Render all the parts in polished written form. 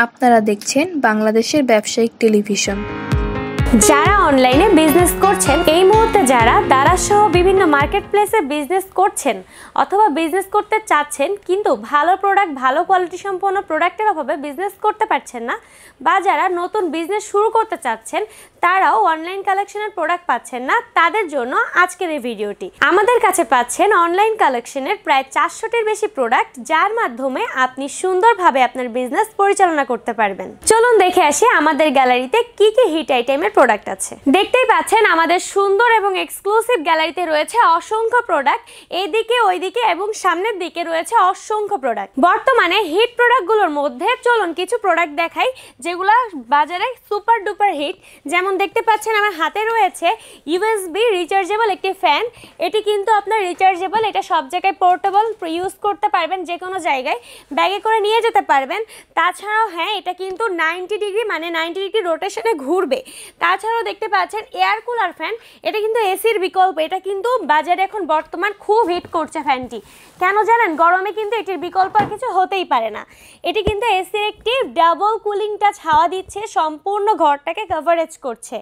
আপনারা দেখছেন বাংলাদেশের ব্যবসায়িক টেলিভিশন। যারা অনলাইনে বিজনেস করছেন, এই মুহূর্তে যারা দারাজ সহ বিভিন্ন মার্কেট প্লেসে বিজনেস করছেন অথবা বিজনেস করতে চাচ্ছেন কিন্তু ভালো প্রোডাক্ট, ভালো কোয়ালিটি সম্পন্ন প্রোডাক্টের অভাবে বিজনেস করতে পারছেন না, বা যারা নতুন বিজনেস শুরু করতে চাচ্ছেন তারাও অনলাইন কালেকশনের প্রোডাক্ট পাচ্ছেন না, তাদের জন্য আজকের এই ভিডিওটি। আমাদের কাছে পাচ্ছেন অনলাইন কালেকশনের প্রায় 400টির বেশি প্রোডাক্ট, যার মাধ্যমে আপনি সুন্দরভাবে আপনার বিজনেস পরিচালনা করতে পারবেন। চলুন দেখে আসি আমাদের গ্যালারিতে কি কি হিট আইটেমের প্রোডাক্ট আছে। দেখতেই পাচ্ছেন আমাদের সুন্দর এবং এক্সক্লুসিভ গ্যালারিতে রয়েছে অসংখ্য প্রোডাক্ট। এইদিকে, ওইদিকে এবং সামনের দিকে রয়েছে অসংখ্য প্রোডাক্ট। বর্তমানে হিট প্রোডাক্টগুলোর মধ্যে চলুন কিছু প্রোডাক্ট দেখাই যেগুলো বাজারে সুপার ডুপার হিট। যেমন দেখতে পাচ্ছেন আমার হাতে রয়েছে ইউএসবি রিচার্জেবল একটি ফ্যান। এটি কিন্তু আপনার রিচার্জেবল, এটা সব জায়গায় পোর্টেবল ইউজ করতে পারবেন, যে কোনো জায়গায় ব্যাগে করে নিয়ে যেতে পারবেন। তাছাড়াও হ্যাঁ, এটা কিন্তু 90 ডিগ্রি মানে 90 ডিগ্রি রোটেশনে ঘুরবে। তাছাড়াও দেখতে পাচ্ছেন এয়ার কুলার ফ্যান, এটা কিন্তু এসির বিকল্প। এটা কিন্তু বাজারে এখন বর্তমান খুব হিট করছে ফ্যানটি। কেন জানেন? গরমে কিন্তু এটির বিকল্প আর কিছু হতেই পারে না। এটি কিন্তু এসির একটি ডাবল কুলিং টাচ হাওয়া দিচ্ছে, সম্পূর্ণ ঘরটাকে কভারেজ করছে।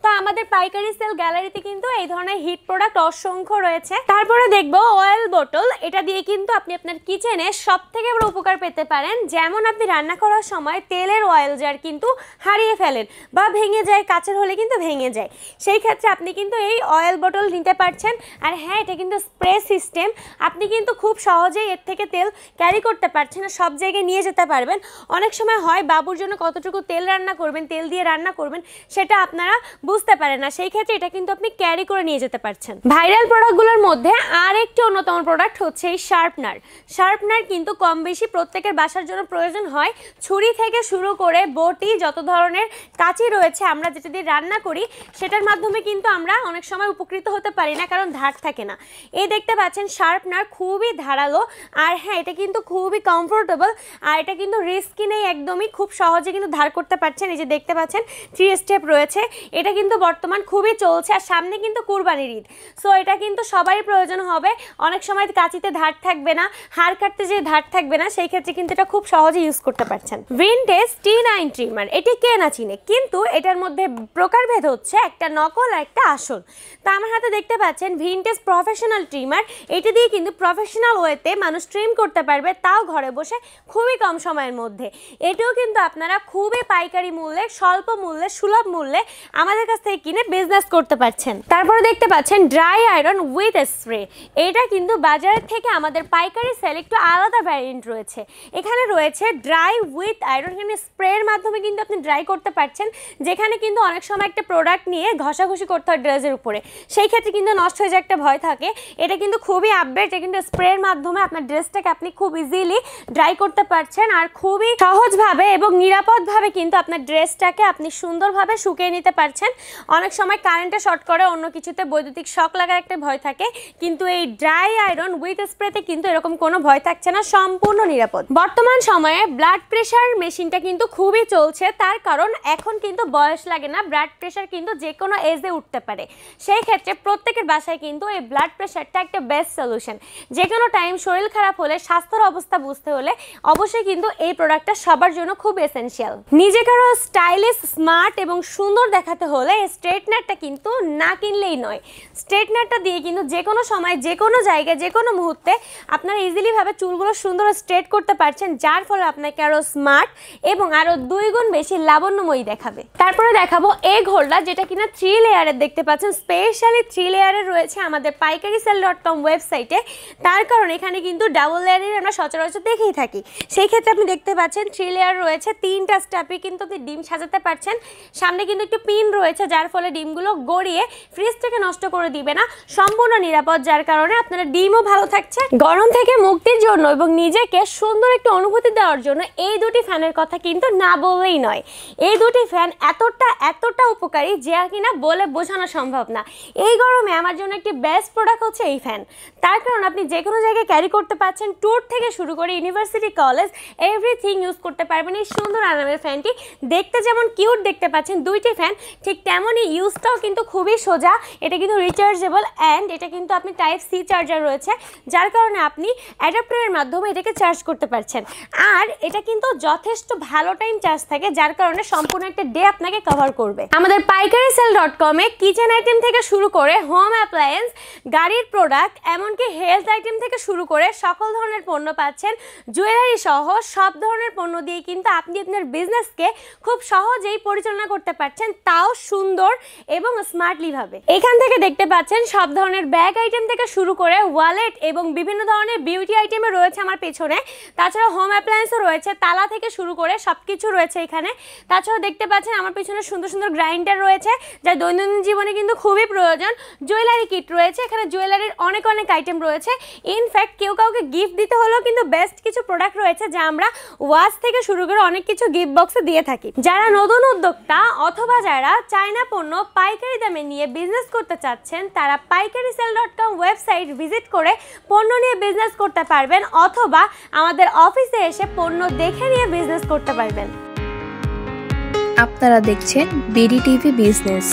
তো আমাদের পাইকারি সেল গ্যালারিতে কিন্তু এই ধরনের হিট প্রোডাক্ট অসংখ্য রয়েছে। তারপরে দেখবো অয়েল বোতল। এটা দিয়ে কিন্তু আপনি আপনার কিচেনে সব থেকে বড় উপকার পেতে পারেন। যেমন আপনি রান্না করার সময় তেলের অয়েল জার কিন্তু হারিয়ে ফেলেন বা ভেঙে যায়, কাচের হলে কিন্তু ভেঙে যায়, সেই ক্ষেত্রে আপনি কিন্তু এই অয়েল বোতল নিতে পারছেন। আর হ্যাঁ, এটা কিন্তু স্প্রে সিস্টেম, আপনি কিন্তু খুব সহজেই এর থেকে তেল ক্যারি করতে পারছেন আর সব জায়গায় নিয়ে যেতে পারবেন। অনেক সময় হয় বাবুর জন্য কতটুকু তেল রান্না করবেন, তেল দিয়ে রান্না করবেন, সেটা আপনারা বুঝতে পারেন না, সেই ক্ষেত্রে এটা কিন্তু আপনি ক্যারি করে নিয়ে যেতে পারছেন। ভাইরাল প্রোডাক্টগুলোর মধ্যে আর একটি অন্যতম প্রোডাক্ট হচ্ছে এই শার্পনার। শার্পনার কিন্তু কম বেশি প্রত্যেকের বাসার জন্য প্রয়োজন হয়। ছুরি থেকে শুরু করে বটি, যত ধরনের কাঁচি রয়েছে, আমরা যেটা দিয়ে রান্না করি সেটার মাধ্যমে কিন্তু আমরা অনেক সময় উপকৃত হতে পারি না, কারণ ধার থাকে না। এই দেখতে পাচ্ছেন শার্পনার খুবই ধারালো, আর হ্যাঁ, এটা কিন্তু খুবই কমফোর্টেবল, আর এটা কিন্তু রিস্কি নেই একদমই, খুব সহজে কিন্তু ধার করতে পারছেন। এই যে দেখতে পাচ্ছেন 3 স্টেপ রয়েছে। এটা কিন্তু বর্তমান খুবই চলছে, আর সামনে কিন্তু কুরবানির ঈদ, সো এটা কিন্তু সবারই প্রয়োজন হবে। অনেক সময় কাঁচিতে ধার থাকবে না, হাড় কাটতে যে ধার থাকবে না, সেই ক্ষেত্রে কিন্তু এটা খুব সহজে ইউজ করতে পারছেন। ভিনটেজ T9 ট্রিমার, এটি কে না চিনে, কিন্তু এটার মধ্যে প্রকারভেদ হচ্ছে একটা নকল আর একটা আসল। তো আমার হাতে দেখতে পাচ্ছেন ভিনটেজ প্রফেশনাল ট্রিমার। এটি দিয়ে কিন্তু প্রফেশনাল ওয়েতে মানুষ ট্রিম করতে পারবে, তাও ঘরে বসে খুবই কম সময়ের মধ্যে। এটিও কিন্তু আপনারা খুবই পাইকারি মূল্যে, স্বল্প মূল্যে, সুলভ মূল্যে আমাদের কাছ থেকে কিনে বিজনেস করতে পারছেন। তারপরে দেখতে পাচ্ছেন ড্রাই আয়রন উইথ স্প্রে। এটা কিন্তু বাজারের থেকে আমাদের পাইকারি সেল একটু আলাদা ভ্যারিয়েন্ট রয়েছে। এখানে রয়েছে ড্রাই উইথ আয়রন, এখানে স্প্রের মাধ্যমে কিন্তু আপনি ড্রাই করতে পারছেন। যেখানে কিন্তু অনেক সময় একটা প্রোডাক্ট নিয়ে ঘষাঘষি করতে হয় ড্রেসের উপরে, সেই ক্ষেত্রে কিন্তু নষ্ট হয়ে যাওয়ার একটা ভয় থাকে। এটা কিন্তু খুবই আপডেট, এটা কিন্তু স্প্রের মাধ্যমে আপনার ড্রেসটাকে আপনি খুব ইজিলি ড্রাই করতে পারছেন, আর খুবই সহজভাবে এবং নিরাপদভাবে কিন্তু আপনার ড্রেসটাকে আপনি সুন্দরভাবে শুকিয়ে নিতে পারছেন। অনেক সময় কারেন্টে শর্ট করে, অন্য কিছুতে বৈদ্যুতিক শক লাগার একটা ভয় থাকে, কিন্তু এই ড্রাই আয়রন উইথ স্প্রেতে কিন্তু এরকম কোনো ভয় থাকছে না, সম্পূর্ণ নিরাপদ। বর্তমান সময়ে ব্লাড প্রেশার মেশিনটা কিন্তু খুবই চলছে, তার কারণ এখন কিন্তু বয়স লাগে না, ব্লাড প্রেশার কিন্তু যে কোনো এজে উঠতে পারে। সেই ক্ষেত্রে প্রত্যেকের বাসায় কিন্তু এই ব্লাড প্রেশারটা একটা বেস্ট সলিউশন। যে কোনো টাইম শরীর খারাপ হলে, স্বাস্থ্যের অবস্থা বুঝতে হলে অবশ্যই কিন্তু এই প্রোডাক্টটা সবার জন্য খুব এসেনশিয়াল। নিজেকে আরো স্টাইলিশ, স্মার্ট এবং সুন্দর দেখাতে হলে স্ট্রেটনারটা কিন্তু না কিনলেই নয়। স্ট্রেটনারটা দিয়ে কিন্তু যে কোনো সময়, যে কোনো জায়গায়, যে কোনো মুহূর্তে আপনারা ইজিলি ভাবে চুলগুলো সুন্দর স্ট্রেট করতে পারছেন, যার ফলে আপনাকে আরো স্মার্ট এবং আরো 2 গুণ বেশি লাবণ্যময়ী দেখাবে। তারপরে দেখাবো এগ হোল্ডার, যেটা কিনা 3 লেয়ারের দেখতে পাচ্ছেন, স্পেশালি 3 লেয়ারের রয়েছে আমাদের পাইকারিসেল.com ওয়েবসাইটে। তার কারণ এখানে কিন্তু ডাবল লেয়ারের আমরা সচরাচর দেখেই থাকি, সেই ক্ষেত্রে আপনি দেখতে পাচ্ছেন 3 লেয়ার রয়েছে। 3টা স্টেপে কিন্তু আপনি ডিম সাজাতে পারছেন। সামনে কিন্তু একটু পিন রয়েছে, যার ফলে ডিমগুলো গড়িয়ে ফ্রিজ থেকে নষ্ট করে দিবে না, সম্পূর্ণ নিরাপদ, যার কারণে আপনারা ডিমও ভালো থাকছে। গরম থেকে মুক্তির জন্য এবং নিজেকে সুন্দর একটু অনুভূতি দেওয়ার জন্য এই দুটি ফ্যানের কথা কিন্তু না বললেই নয়। এই দুটি ফ্যান এত এতটা উপকারী যা কিনা বলে বোঝানো সম্ভব না। এই গরমে আমার জন্য একটি বেস্ট প্রোডাক্ট হচ্ছে এই ফ্যান। তার কারণ আপনি যে কোনো জায়গায় ক্যারি করতে পারছেন, ট্যুর থেকে শুরু করে ইউনিভার্সিটি, কলেজ, এভরিথিং ইউজ করতে পারবেন এই সুন্দর আরামের ফ্যানটি। দেখতে যেমন কিউট দেখতে পাচ্ছেন দুইটি ফ্যান, ঠিক তেমনই ইউজটাও কিন্তু খুবই সোজা। এটা কিন্তু রিচার্জেবল অ্যান্ড এটা কিন্তু আপনি টাইপ সি চার্জার রয়েছে, যার কারণে আপনি অ্যাডাপ্টারের মাধ্যমে এটাকে চার্জ করতে পারছেন। আর এটা কিন্তু যথেষ্ট ভালো টাইম চার্জ থাকে, যার কারণে সম্পূর্ণ একটা ডে আপনাকে কভার করবে। আমাদের পাইকারিসেল.com-এ কিচেন আইটেম থেকে শুরু করে হোম অ্যাপ্লায়েন্স, গাড়ির প্রোডাক্ট, এমনকি হেলথ আইটেম থেকে শুরু করে সকল ধরনের পণ্য পাচ্ছেন। জুয়েলারি সহ সব ধরনের পণ্য দিয়ে কিন্তু আপনি আপনার বিজনেসকে খুব সহজেই পরিচালনা করতে পারছেন, তাও সুন্দর এবং স্মার্টলি ভাবে। এখান থেকে দেখতে পাচ্ছেন সব ধরনের ব্যাগ আইটেম থেকে শুরু করে ওয়ালেট এবং বিভিন্ন ধরনের বিউটি আইটেমও রয়েছে আমার পেছনে। তাছাড়া হোম অ্যাপ্লায়েন্সও রয়েছে, তালা থেকে শুরু করে সব কিছু রয়েছে এখানে। তাছাড়াও দেখতে পাচ্ছেন আমার পেছনে সুন্দর সুন্দর গ্রাইন্ডার রয়েছে, যা দৈনন্দিন জীবনে কিন্তু খুবই প্রয়োজন। জুয়েলারি কিট রয়েছে, এখানে জুয়েলারির অনেক আইটেম রয়েছে। ইনফ্যাক্ট কেউ কাউকে গিফট দিতে হলেও কিন্তু বেস্ট কিছু প্রোডাক্ট রয়েছে, যা আমরা ওয়াচ থেকে শুরু করে অনেক কিছু গিফট বক্সে দিয়ে থাকি। যারা নতুন উদ্যোক্তা অথবা যারা চায়না পণ্য পাইকারি দামে নিয়ে বিজনেস করতে চাচ্ছেন, তারা পাইকারিসেল.com ওয়েবসাইট ভিজিট করে পণ্য নিয়ে বিজনেস করতে পারবেন, অথবা আমাদের অফিসে এসে পণ্য দেখে নিয়ে বিজনেস করতে পারবেন। আপনারা দেখছেন বিডি টিভি বিজনেস।